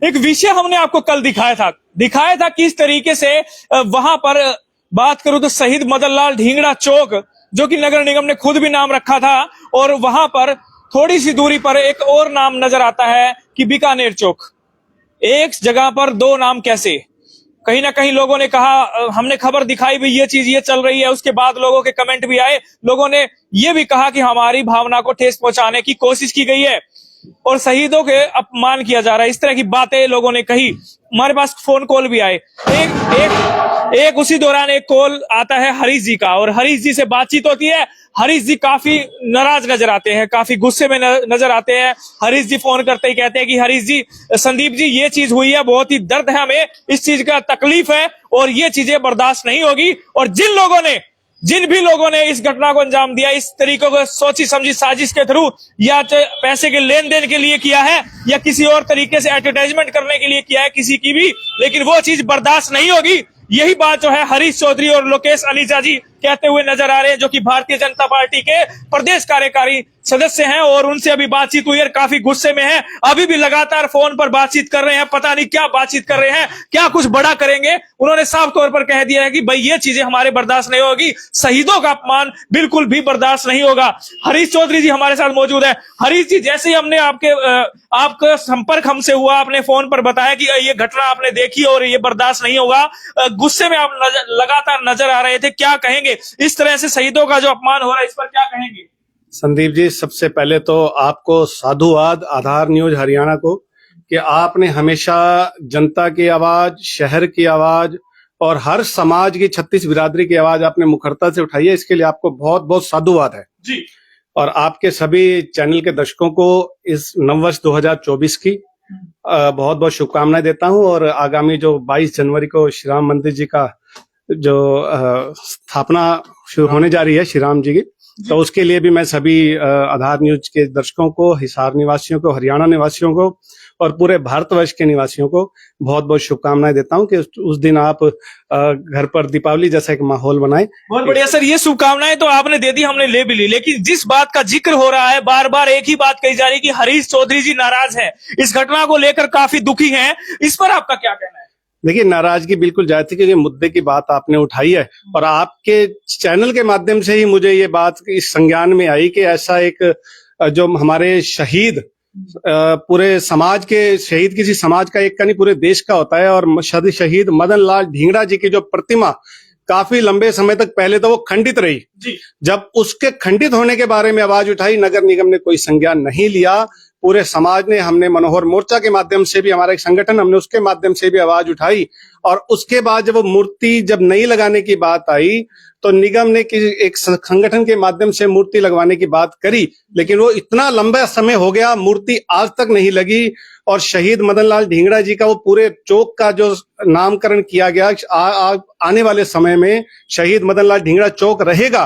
एक विषय हमने आपको कल दिखाया था किस तरीके से वहां पर बात करूं तो शहीद मदन लाल ढींगड़ा चौक, जो कि नगर निगम ने खुद भी नाम रखा था, और वहां पर थोड़ी सी दूरी पर एक और नाम नजर आता है कि बीकानेर चौक। एक जगह पर दो नाम कैसे? कहीं ना कहीं लोगों ने कहा, हमने खबर दिखाई भी ये चीज ये चल रही है, उसके बाद लोगों के कमेंट भी आए, लोगों ने ये भी कहा कि हमारी भावना को ठेस पहुंचाने की कोशिश की गई है और शहीदों के अपमान किया जा रहा है। इस तरह की बातें लोगों ने कही। हमारे पास फोन कॉल भी आए। एक उसी दौरान एक कॉल आता है हरीश जी का, और हरीश जी से बातचीत होती है। हरीश जी काफी नाराज नजर आते हैं, काफी गुस्से में नजर आते हैं। हरीश जी फोन करते ही कहते हैं कि हरीश जी, संदीप जी, ये चीज हुई है, बहुत ही दर्द है, हमें इस चीज का तकलीफ है और ये चीजें बर्दाश्त नहीं होगी। और जिन भी लोगों ने इस घटना को अंजाम दिया, इस तरीके को सोची समझी साजिश के थ्रू, या पैसे के लेन देन के लिए किया है या किसी और तरीके से एडवर्टाइजमेंट करने के लिए किया है किसी की भी, लेकिन वो चीज बर्दाश्त नहीं होगी। यही बात जो है हरीश चौधरी और लोकेश अलीजा जी कहते हुए नजर आ रहे हैं, जो कि भारतीय जनता पार्टी के प्रदेश कार्यकारी सदस्य हैं, और उनसे अभी बातचीत हुई है, काफी गुस्से में हैं। अभी भी लगातार फोन पर बातचीत कर रहे हैं, पता नहीं क्या बातचीत कर रहे हैं, क्या कुछ बड़ा करेंगे। उन्होंने साफ तौर पर कह दिया है कि भाई ये चीजें हमारे बर्दाश्त नहीं होगी, शहीदों का अपमान बिल्कुल भी बर्दाश्त नहीं होगा। हरीश चौधरी जी हमारे साथ मौजूद है। हरीश जी, जैसे ही हमने आपका संपर्क हमसे हुआ, आपने फोन पर बताया कि ये घटना आपने देखी और ये बर्दाश्त नहीं होगा, गुस्से में आप लगातार नजर आ रहे थे, क्या कहेंगे इस तरह से शहीदों का जो अपमान हो रहा है, इस पर क्या कहेंगे? संदीप जी, सबसे पहले तो आपको साधुवाद आधार न्यूज हरियाणा को, कि आपने हमेशा जनता की आवाज, शहर की आवाज और हर समाज की 36 बिरादरी की आवाज आपने मुखरता से उठाई है। इसके लिए आपको बहुत बहुत साधुवाद है जी। और आपके सभी चैनल के दर्शकों को इस नववर्ष 2024 की बहुत बहुत शुभकामनाएं देता हूं। और आगामी जो 22 जनवरी को श्री राम मंदिर जी का जो स्थापना शुरू होने जा रही है, श्री राम जी की, तो उसके लिए भी मैं सभी आधार न्यूज के दर्शकों को, हिसार निवासियों को, हरियाणा निवासियों को और पूरे भारतवर्ष के निवासियों को बहुत बहुत शुभकामनाएं देता हूं कि उस दिन आप घर पर दीपावली जैसा एक माहौल बनाएं। बहुत बढ़िया सर, ये शुभकामनाएं तो आपने दे दी, हमने ले भी ली, लेकिन जिस बात का जिक्र हो रहा है, बार बार एक ही बात कही जा रही है कि हरीश चौधरी जी नाराज है, इस घटना को लेकर काफी दुखी हैं, इस पर आपका क्या कहना है? देखिए, नाराजगी बिल्कुल जायज थी, क्योंकि मुद्दे की बात आपने उठाई है और आपके चैनल के माध्यम से ही मुझे ये बात इस संज्ञान में आई कि ऐसा एक जो हमारे शहीद, पूरे समाज के शहीद, किसी समाज का एक का नहीं, पूरे देश का होता है। और शहीद मदन लाल ढींगड़ा जी की जो प्रतिमा काफी लंबे समय तक पहले तो वो खंडित रही जी। जब उसके खंडित होने के बारे में आवाज उठाई, नगर निगम ने कोई संज्ञान नहीं लिया। पूरे समाज ने, हमने मनोहर मोर्चा के माध्यम से भी, हमारा एक संगठन, हमने उसके माध्यम से भी आवाज उठाई। और उसके बाद जब वो मूर्ति जब नहीं लगाने की बात आई, तो निगम ने एक संगठन के माध्यम से मूर्ति लगवाने की बात करी, लेकिन वो इतना लंबा समय हो गया, मूर्ति आज तक नहीं लगी। और शहीद मदन लाल ढींगड़ा जी का वो पूरे चौक का जो नामकरण किया गया, आने वाले समय में शहीद मदन लाल ढींगड़ा चौक रहेगा।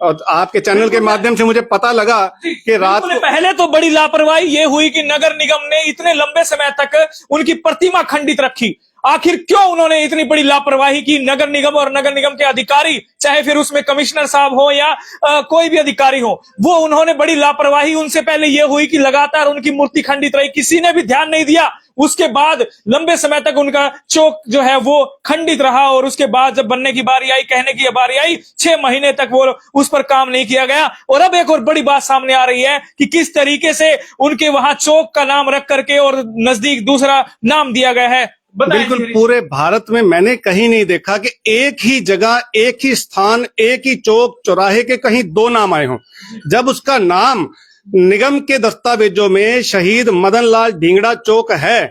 और आपके चैनल के माध्यम से मुझे पता लगा कि रात को पहले तो बड़ी लापरवाही ये हुई कि नगर निगम ने इतने लंबे समय तक उनकी प्रतिमा खंडित रखी। आखिर क्यों उन्होंने इतनी बड़ी लापरवाही की? नगर निगम और नगर निगम के अधिकारी, चाहे फिर उसमें कमिश्नर साहब हो या कोई भी अधिकारी हो, वो उन्होंने बड़ी लापरवाही, उनसे पहले ये हुई कि लगातार उनकी मूर्ति खंडित रही, किसी ने भी ध्यान नहीं दिया। उसके बाद लंबे समय तक उनका चौक जो है वो खंडित रहा, और उसके बाद जब बनने की बारी आई, कहने की बारी आई, 6 महीने तक वो उस पर काम नहीं किया गया। और अब एक और बड़ी बात सामने आ रही है कि किस तरीके से उनके वहां चौक का नाम रख करके और नजदीक दूसरा नाम दिया गया है। बिल्कुल, पूरे भारत में मैंने कहीं नहीं देखा कि एक ही जगह, एक ही स्थान, एक ही चौक चौराहे के कहीं 2 नाम आए हों। जब उसका नाम निगम के दस्तावेजों में शहीद मदन लाल ढींगड़ा चौक है,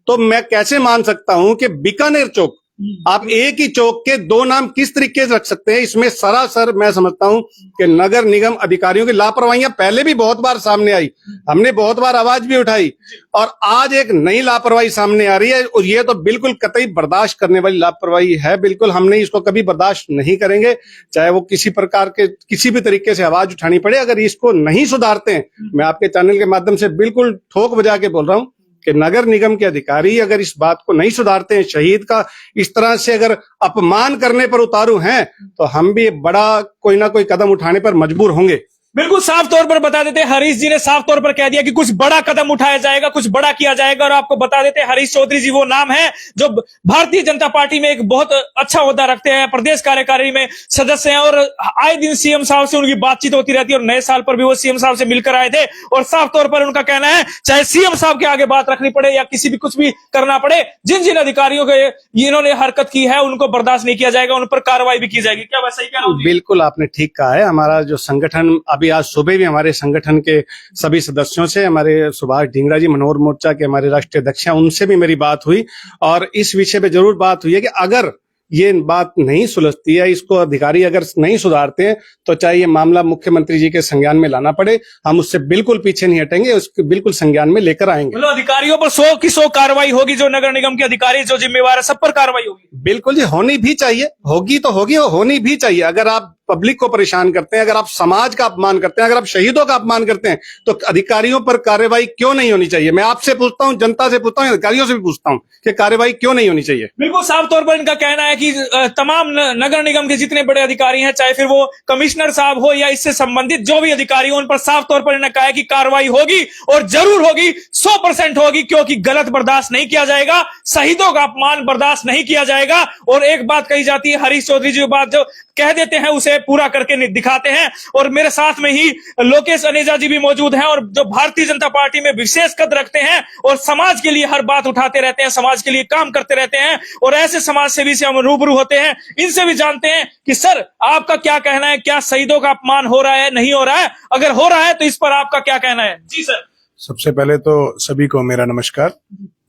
तो मैं कैसे मान सकता हूं कि बीकानेर चौक, आप एक ही चौक के 2 नाम किस तरीके से रख सकते हैं? इसमें सरासर मैं समझता हूं कि नगर निगम अधिकारियों की लापरवाहियां पहले भी बहुत बार सामने आई, हमने बहुत बार आवाज भी उठाई, और आज एक नई लापरवाही सामने आ रही है। और ये तो बिल्कुल कतई बर्दाश्त करने वाली लापरवाही है। बिल्कुल हमने इसको कभी बर्दाश्त नहीं करेंगे, चाहे वो किसी प्रकार के, किसी भी तरीके से आवाज उठानी पड़े। अगर इसको नहीं सुधारते हैं, मैं आपके चैनल के माध्यम से बिल्कुल ठोक बजा के बोल रहा हूं कि नगर निगम के अधिकारी अगर इस बात को नहीं सुधारते हैं, शहीद का इस तरह से अगर अपमान करने पर उतारू हैं, तो हम भी बड़ा कोई ना कोई कदम उठाने पर मजबूर होंगे। बिल्कुल साफ तौर पर बता देते हैं, हरीश जी ने साफ तौर पर कह दिया कि कुछ बड़ा कदम उठाया जाएगा, कुछ बड़ा किया जाएगा। और आपको बता देते हैं, हरीश चौधरी जी वो नाम है जो भारतीय जनता पार्टी में एक बहुत अच्छा ओहदा रखते हैं, प्रदेश कार्यकारिणी में सदस्य हैं और आए दिन सीएम साहब से उनकी बातचीत होती रहती है। और नए साल पर भी वो सीएम साहब से मिलकर आए थे और साफ तौर पर उनका कहना है, चाहे सीएम साहब के आगे बात रखनी पड़े या किसी भी कुछ भी करना पड़े, जिन जिन अधिकारियों के इन्होंने हरकत की है उनको बर्दाश्त नहीं किया जाएगा, उन पर कार्रवाई भी की जाएगी। क्या वैसा ही कह रहा हूं? बिल्कुल आपने ठीक कहा है। हमारा जो संगठन अभी आज सुबह भी हमारे संगठन के सभी सदस्यों से, हमारे सुभाष ढींगरा जी मनोहर मोर्चा के हमारे राष्ट्रीय अध्यक्ष हैं, उनसे भी मेरी बात हुई और इस विषय पे जरूर बात हुई है कि अगर ये बात नहीं सुलझती है, इसको अधिकारी अगर नहीं सुधारते हैं, तो चाहे ये मामला मुख्यमंत्री जी के संज्ञान में लाना पड़े, हम उससे बिल्कुल पीछे नहीं हटेंगे, उसके बिल्कुल संज्ञान में लेकर आएंगे। मतलब अधिकारियों पर 100 की 100 कार्रवाई होगी, जो नगर निगम के अधिकारी जो जिम्मेवार है सब पर कार्रवाई होगी। बिल्कुल जी, होनी भी चाहिए, होगी तो होगी और होनी भी चाहिए। अगर आप पब्लिक को परेशान करते हैं, अगर आप समाज का अपमान करते हैं, अगर आप शहीदों का अपमान करते हैं, तो अधिकारियों पर कार्रवाई क्यों नहीं होनी चाहिए? मैं आपसे पूछता हूं, जनता से पूछता हूं, अधिकारियों से भी पूछता हूं कि कार्रवाई क्यों नहीं होनी चाहिए? बिल्कुल साफ तौर पर इनका कहना है कि तमाम नगर निगम के जितने बड़े अधिकारी हैं, चाहे फिर वो कमिश्नर साहब हो या इससे संबंधित जो भी अधिकारी हो, उन पर साफ तौर पर इन्होंने कहा है कि कार्रवाई होगी और जरूर होगी, 100% होगी, क्योंकि गलत बर्दाश्त नहीं किया जाएगा, शहीदों का अपमान बर्दाश्त नहीं किया जाएगा। और एक बात कही जाती है, हरीश चौधरी जी बात जो कह देते हैं उसे पूरा करके दिखाते हैं। और मेरे साथ में ही लोकेश अनेजा जी भी मौजूद हैं और जो भारतीय जनता पार्टी में विशेष कद रखते हैं और समाज के लिए हर बात उठाते रहते हैं, समाज के लिए काम करते रहते हैं और ऐसे समाज सेवी से हम रूबरू होते हैं। इनसे भी जानते हैं कि सर आपका क्या कहना है, क्या शहीदों का अपमान हो रहा है, नहीं हो रहा है? अगर हो रहा है तो इस पर आपका क्या कहना है? जी सर। सबसे पहले तो सभी को मेरा नमस्कार।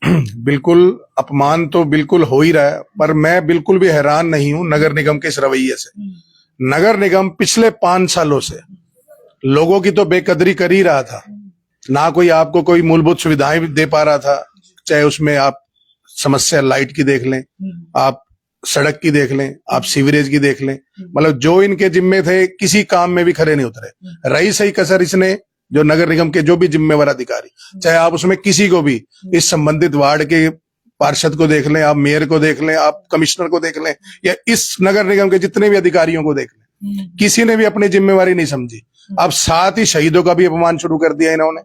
बिल्कुल अपमान तो बिल्कुल हो ही रहा है, पर मैं बिल्कुल भी हैरान नहीं हूं नगर निगम के इस रवैये से। नगर निगम पिछले 5 सालों से लोगों की तो बेकदरी कर ही रहा था, ना कोई आपको कोई मूलभूत सुविधाएं दे पा रहा था, चाहे उसमें आप समस्या लाइट की देख लें, आप सड़क की देख लें, आप सीवरेज की देख लें, मतलब जो इनके जिम्मे थे किसी काम में भी खरे नहीं उतरे। रही सही कसर इसने जो नगर निगम के जो भी जिम्मेवार अधिकारी, चाहे आप उसमें किसी को भी, इस संबंधित वार्ड के पार्षद को देख लें, आप मेयर को देख लें, आप कमिश्नर को देख लें, या इस नगर निगम के जितने भी अधिकारियों को देख लें, किसी ने भी अपनी जिम्मेवारी नहीं समझी। अब साथ ही शहीदों का भी अपमान शुरू कर दिया इन्होंने।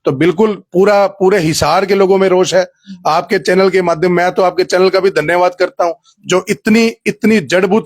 तो बिल्कुल पूरे हिसार के लोगों में रोष है। आपके चैनल के माध्यम, मैं तो आपके चैनल का भी धन्यवाद करता हूं, जो इतनी जड़बूझ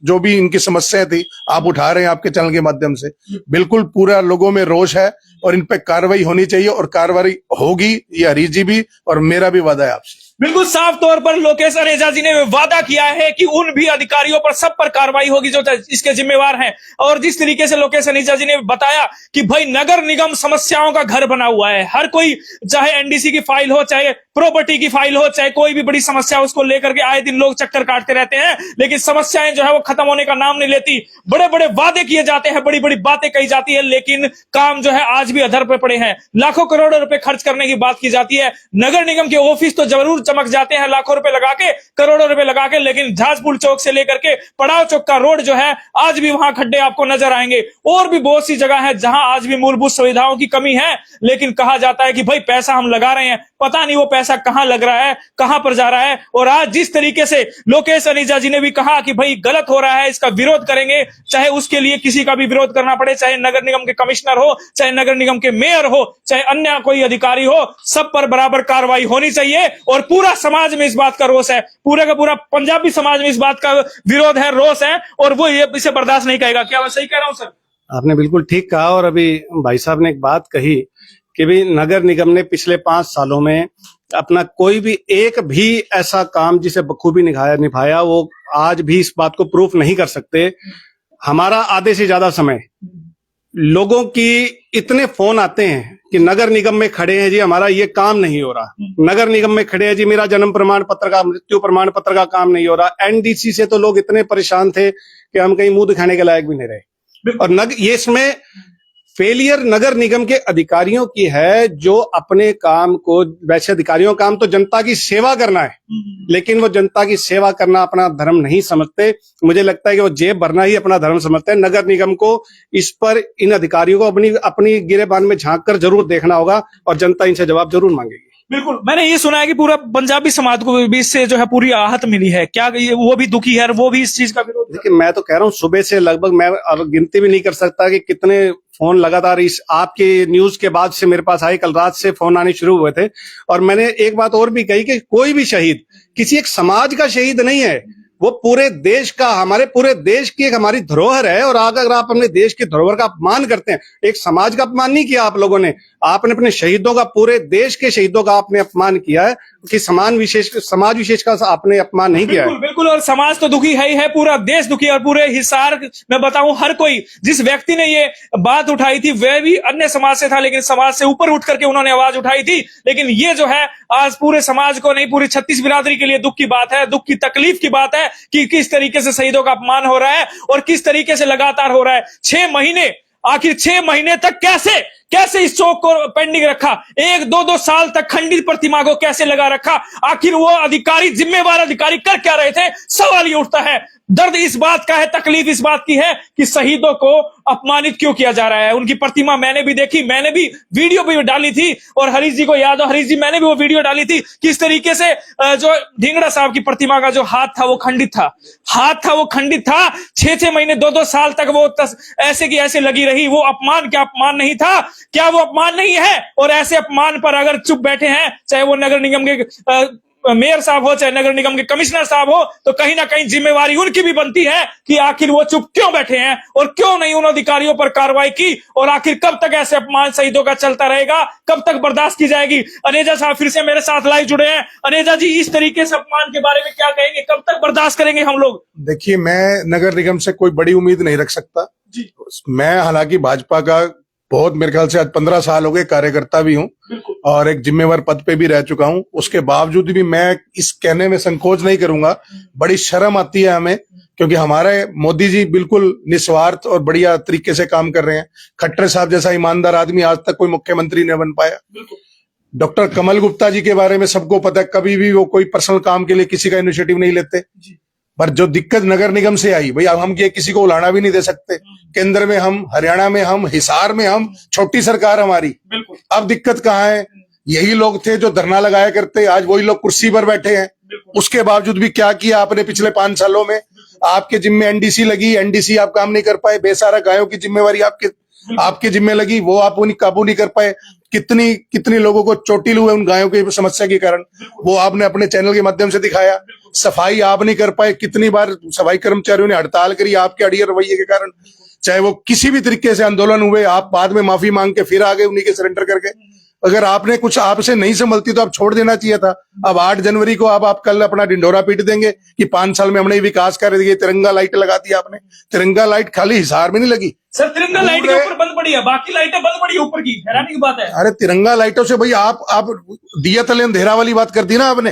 जो भी इनकी समस्याएं थी आप उठा रहे हैं आपके चैनल के माध्यम से। बिल्कुल पूरा लोगों में रोष है और इन पे कार्रवाई होनी चाहिए और कार्रवाई होगी, ये हरीश जी भी और मेरा भी वादा है आपसे। बिल्कुल साफ तौर पर लोकेश अनेजा जी ने वादा किया है कि उन भी अधिकारियों पर सब पर कार्रवाई होगी जो इसके जिम्मेवार हैं। और जिस तरीके से लोकेश अनेजा जी ने बताया कि भाई नगर निगम समस्याओं का घर बना हुआ है, हर कोई चाहे एनडीसी की फाइल हो, चाहे प्रॉपर्टी की फाइल हो, चाहे कोई भी बड़ी समस्या, उसको लेकर के आए दिन लोग चक्कर काटते रहते हैं, लेकिन समस्याएं जो है वो खत्म होने का नाम नहीं लेती। बड़े बड़े वादे किए जाते हैं, बड़ी बड़ी बातें कही जाती है, लेकिन काम जो है आज भी अधर पे पड़े हैं। लाखों करोड़ों रुपए खर्च करने की बात की जाती है, नगर निगम के ऑफिस तो जरूर चमक जाते हैं लाखों रुपए लगा के, करोड़ों रुपए लगा के, लेकिन झाजपुर चौक से लेकर के पड़ाव चौक का रोड जो है आज भी वहां खड्डे आपको नजर आएंगे। और भी बहुत सी जगह है जहां आज भी मूलभूत सुविधाओं की कमी है, लेकिन कहा जाता है कि भाई पैसा हम लगा रहे हैं, पता नहीं वो पैसा कहां लग रहा है, कहां पर जा रहा है। और आज जिस तरीके से लोकेश अनेजा जी ने भी कहा कि भाई गलत हो रहा है, इसका विरोध करेंगे, चाहे उसके लिए किसी का भी विरोध करना पड़े, चाहे नगर निगम के कमिश्नर हो, चाहे नगर निगम के मेयर हो, चाहे अन्य कोई अधिकारी हो, सब पर बराबर कार्रवाई होनी चाहिए। और पूरा समाज में इस बात का रोष है, पूरे का पूरा पंजाबी समाज में इस बात का विरोध है, रोष है, और वो ये इसे बर्दाश्त नहीं करेगा। क्या मैं सही कह रहा हूं सर? आपने बिल्कुल ठीक कहा। और अभी भाई साहब ने एक बात कही कि भी नगर निगम ने पिछले 5 सालों में अपना कोई भी एक भी ऐसा काम जिसे बखूबी निभाया, वो आज भी इस बात को प्रूफ नहीं कर सकते। हमारा आधे से ज्यादा समय लोगों की इतने फोन आते हैं कि नगर निगम में खड़े हैं जी, हमारा ये काम नहीं हो रहा, नगर निगम में खड़े हैं जी, मेरा जन्म प्रमाण पत्र का, मृत्यु प्रमाण पत्र का काम नहीं हो रहा। एनडीसी से तो लोग इतने परेशान थे कि हम कहीं मुंह दिखाने के लायक भी नहीं रहे। और ये इसमें फेलियर नगर निगम के अधिकारियों की है, जो अपने काम को, वैसे अधिकारियों का काम तो जनता की सेवा करना है, लेकिन वो जनता की सेवा करना अपना धर्म नहीं समझते। मुझे लगता है कि वो जेब भरना ही अपना धर्म समझते हैं। नगर निगम को इस पर, इन अधिकारियों को अपनी गिरेबान में झांक कर जरूर देखना होगा और जनता इनसे जवाब जरूर मांगेगी। बिल्कुल, मैंने ये सुना है कि पूरा पंजाबी समाज को भी इससे जो है पूरी आहत मिली है, क्या वो भी दुखी है और वो भी इस चीज का विरोध? देखिए, मैं तो कह रहा हूँ सुबह से लगभग मैं अब गिनती भी नहीं कर सकता कि कितने फोन लगातार इस आपके न्यूज के बाद से मेरे पास आए। कल रात से फोन आने शुरू हुए थे। और मैंने एक बात और भी कही कि कोई भी शहीद किसी एक समाज का शहीद नहीं है, वो पूरे देश का, हमारे पूरे देश की एक हमारी धरोहर है। और अगर आप अपने देश की धरोहर का अपमान करते हैं, एक समाज का अपमान नहीं किया आप लोगों ने, आपने अपने शहीदों का, पूरे देश के शहीदों का आपने अपमान किया है कि समाज विशेष का आपने अपमान नहीं किया है। बिल्कुल, और समाज तो दुखी है ही है, पूरा देश दुखी है। और पूरे हिसार मैं बताऊं, हर कोई, जिस व्यक्ति ने ये बात उठाई थी वह भी अन्य समाज से था, लेकिन समाज से ऊपर उठ करके उन्होंने आवाज उठाई थी। लेकिन ये जो है आज पूरे समाज को नहीं, पूरी 36 बिरादरी के लिए दुख की बात है, दुख की तकलीफ की बात है कि किस तरीके से शहीदों का अपमान हो रहा है और किस तरीके से लगातार हो रहा है। 6 महीने, आखिर 6 महीने तक कैसे इस चौक को पेंडिंग रखा, 1-2 साल तक खंडित प्रतिमा को कैसे लगा रखा, आखिर वो अधिकारी, जिम्मेवार अधिकारी कर क्या रहे थे, सवाल ये उठता है। दर्द इस बात का है, तकलीफ इस बात की है कि शहीदों को अपमानित क्यों किया जा रहा है। उनकी प्रतिमा मैंने भी देखी, मैंने भी वीडियो भी डाली थी, और हरीश जी को याद हो, हरीश जी मैंने भी वो वीडियो डाली थी, किस तरीके से जो ढींगड़ा साहब की प्रतिमा का जो हाथ था वो खंडित था। 6 महीने 2 साल तक वो ऐसे की ऐसे लगी रही। वो अपमान क्या अपमान नहीं था? क्या वो अपमान नहीं है? और ऐसे अपमान पर अगर चुप बैठे हैं, चाहे वो नगर निगम के मेयर साहब हो, चाहे नगर निगम के कमिश्नर साहब हो, तो कहीं ना कहीं जिम्मेवारी उनकी भी बनती है कि आखिर वो चुप क्यों बैठे हैं और क्यों नहीं उन अधिकारियों पर कार्रवाई की। और आखिर कब तक ऐसे अपमान शहीदों का चलता रहेगा, कब तक बर्दाश्त की जाएगी? अनेजा साहब फिर से मेरे साथ लाइव जुड़े हैं। अनेजा जी, इस तरीके से अपमान के बारे में क्या कहेंगे, कब तक बर्दाश्त करेंगे हम लोग? देखिए, मैं नगर निगम से कोई बड़ी उम्मीद नहीं रख सकता जी। मैं हालांकि भाजपा का बहुत, मेरे ख्याल से आज 15 साल हो गए, कार्यकर्ता भी हूं और एक जिम्मेवार पद पे भी रह चुका हूं। उसके बावजूद भी मैं इस कहने में संकोच नहीं करूंगा, बड़ी शर्म आती है हमें, क्योंकि हमारे मोदी जी बिल्कुल निस्वार्थ और बढ़िया तरीके से काम कर रहे हैं। खट्टर साहब जैसा ईमानदार आदमी आज तक कोई मुख्यमंत्री नहीं बन पाया। डॉक्टर कमल गुप्ता जी के बारे में सबको पता है, कभी भी वो कोई पर्सनल काम के लिए किसी का इनिशिएटिव नहीं लेते। पर जो दिक्कत नगर निगम से आई, भाई अब हम ये किसी को उलाना भी नहीं दे सकते। केंद्र में हम, हरियाणा में हम, हिसार में हम, छोटी सरकार हमारी। अब दिक्कत कहाँ है? यही लोग थे जो धरना लगाया करते, आज वही लोग कुर्सी पर बैठे हैं। उसके बावजूद भी क्या किया आपने पिछले 5 सालों में? आपके जिम्मे एनडीसी लगी, एनडीसी आप काम नहीं कर पाए। बेसहारा गायों की जिम्मेवारी आपके जिम्मे लगी, वो आप काबू नहीं कर पाए। कितनी लोगों को चोटिल हुए उन गायों की समस्या के कारण, वो आपने अपने चैनल के माध्यम से दिखाया। सफाई आप नहीं कर पाए, कितनी बार सफाई कर्मचारियों ने हड़ताल करी आपके अड़ियल रवैये के कारण। चाहे वो किसी भी तरीके से आंदोलन हुए, आप बाद में माफी मांग के फिर आगे उन्हीं के सरेंडर करके। अगर आपने कुछ आपसे नहीं संभलती तो आप छोड़ देना चाहिए था। अब 8 जनवरी को आप कल अपना ढिंढोरा पीट देंगे कि 5 साल में हमने विकास कर दिए, तिरंगा लाइट लगा दी आपने। तिरंगा लाइट खाली हिसार में नहीं लगी सर, तिरंगा लाइट के ऊपर बंद पड़ी है, बाकी लाइटें बंद पड़ी है ऊपर की। हैरानी की बात है। अरे तिरंगा लाइटों से भाई आप दिया तले अंधेरा वाली बात कर दी ना आपने।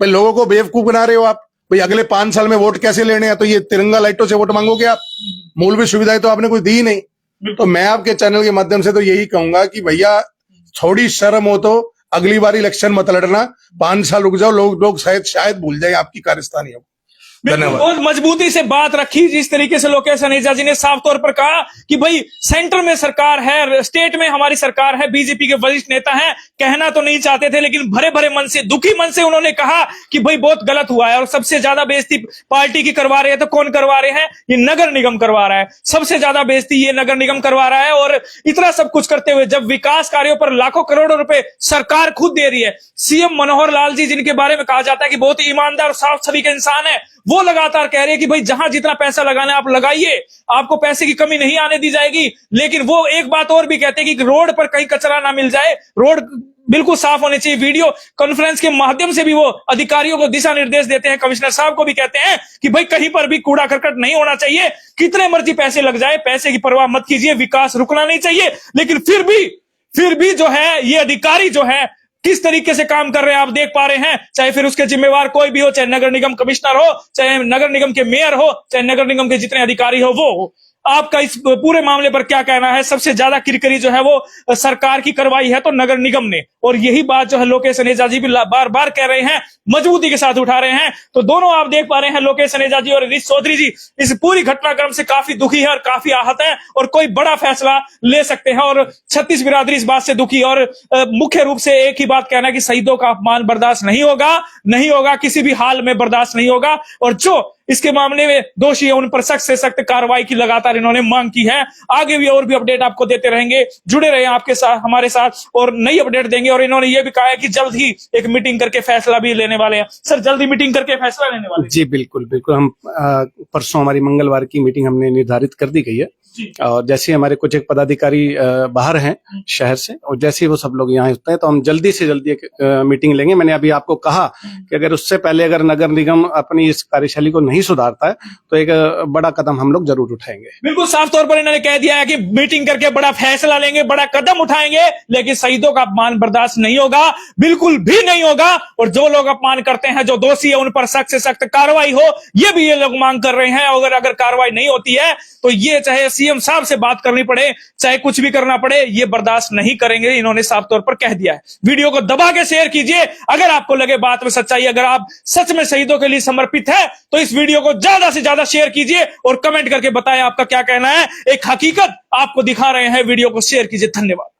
भाई लोगों को बेवकूफ बना रहे हो आप। भाई अगले 5 साल में वोट कैसे लेने हैं, तो ये तिरंगा लाइटों से वोट मांगोगे आप? मूलभूत सुविधाएं तो आपने कोई दी नहीं। तो मैं आपके चैनल के माध्यम से तो यही कहूंगा कि भैया थोड़ी शर्म हो तो अगली बार इलेक्शन मत लड़ना, 5 साल रुक जाओ, लोग शायद भूल जाए आपकी कार्यस्थानी हो। बहुत मजबूती से बात रखी, जिस तरीके से लोकेश अनेजा जी ने साफ तौर पर कहा कि भाई सेंटर में सरकार है, स्टेट में हमारी सरकार है, बीजेपी के वरिष्ठ नेता हैं, कहना तो नहीं चाहते थे, लेकिन भरे भरे मन से, दुखी मन से उन्होंने कहा कि भाई बहुत गलत हुआ है। और सबसे ज्यादा बेइज्जती पार्टी की करवा रहे हैं, तो कौन करवा रहे हैं? ये नगर निगम करवा रहा है। सबसे ज्यादा बेइज्जती ये नगर निगम करवा रहा है। और इतना सब कुछ करते हुए, जब विकास कार्यों पर लाखों करोड़ों रुपए सरकार खुद दे रही है, सीएम मनोहर लाल जी, जिनके बारे में कहा जाता है कि बहुत ही ईमानदार साफ छवि के इंसान है, वो लगातार कह रहे हैं कि भाई जहां जितना पैसा लगाना है आप लगाइए, आपको पैसे की कमी नहीं आने दी जाएगी। लेकिन वो एक बात और भी कहते हैं कि रोड पर कहीं कचरा ना मिल जाए, रोड बिल्कुल साफ होने चाहिए। वीडियो कॉन्फ्रेंस के माध्यम से भी वो अधिकारियों को दिशा निर्देश देते हैं। कमिश्नर साहब को भी कहते हैं कि भाई कहीं पर भी कूड़ा करकट नहीं होना चाहिए, कितने मर्जी पैसे लग जाए, पैसे की परवाह मत कीजिए, विकास रुकना नहीं चाहिए। लेकिन फिर भी जो है ये अधिकारी जो है किस तरीके से काम कर रहे हैं आप देख पा रहे हैं। चाहे फिर उसके जिम्मेवार कोई भी हो, चाहे नगर निगम कमिश्नर हो, चाहे नगर निगम के मेयर हो, चाहे नगर निगम के जितने अधिकारी हो वो हो। आपका इस पूरे मामले पर क्या कहना है? सबसे ज्यादा किरकिरी जो है वो सरकार की करवाई है तो नगर निगम ने, और यही बात जो है लोकेश सनेजा जी भी बार बार कह रहे हैं, मजबूती के साथ उठा रहे हैं। तो दोनों आप देख पा रहे हैं, लोकेश सनेजा जी और ऋषि चौधरी जी इस पूरी घटनाक्रम से काफी दुखी है और काफी आहत है और कोई बड़ा फैसला ले सकते हैं। और छत्तीस बिरादरी इस बात से दुखी, और मुख्य रूप से एक ही बात कहना है कि शहीदों का अपमान बर्दाश्त नहीं होगा, नहीं होगा, किसी भी हाल में बर्दाश्त नहीं होगा। और जो इसके मामले में दोषी है उन पर सख्त से सख्त कार्रवाई की लगातार इन्होंने मांग की है। आगे भी और भी अपडेट आपको देते रहेंगे, जुड़े रहे आपके साथ, हमारे साथ, और नई अपडेट देंगे। और इन्होंने ये भी कहा है कि जल्द ही एक मीटिंग करके फैसला भी लेने वाले हैं। सर, जल्दी मीटिंग करके फैसला लेने वाले हैं? जी बिल्कुल बिल्कुल, हम परसों हमारी मंगलवार की मीटिंग हमने निर्धारित कर दी गई है, और जैसे हमारे कुछ एक पदाधिकारी बाहर हैं शहर से, और जैसे ही वो सब लोग यहाँ होते हैं तो हम जल्दी से जल्दी एक मीटिंग लेंगे। मैंने अभी आपको कहा कि अगर उससे पहले अगर नगर निगम अपनी इस कार्यशैली को नहीं सुधारता है तो एक बड़ा कदम हम लोग जरूर उठाएंगे। बिल्कुल साफ तौर पर इन्होंने कह दिया है कि मीटिंग करके बड़ा फैसला लेंगे, बड़ा कदम उठाएंगे, लेकिन शहीदों का अपमान बर्दाश्त नहीं होगा, बिल्कुल भी नहीं होगा। और जो लोग अपमान करते हैं, जो दोषी है, उन पर सख्त से सख्त कार्रवाई हो, ये भी ये लोग मांग कर रहे हैं। अगर कार्रवाई नहीं होती है तो ये चाहे सीएम साहब से बात करनी पड़े, चाहे कुछ भी करना पड़े, ये बर्दाश्त नहीं करेंगे, इन्होंने साफ तौर पर कह दिया है। वीडियो को दबा के शेयर कीजिए अगर आपको लगे बात में सच्चाई, अगर आप सच में शहीदों के लिए समर्पित है तो इस वीडियो को ज्यादा से ज्यादा शेयर कीजिए और कमेंट करके बताएं आपका क्या कहना है। एक हकीकत आपको दिखा रहे हैं, वीडियो को शेयर कीजिए। धन्यवाद।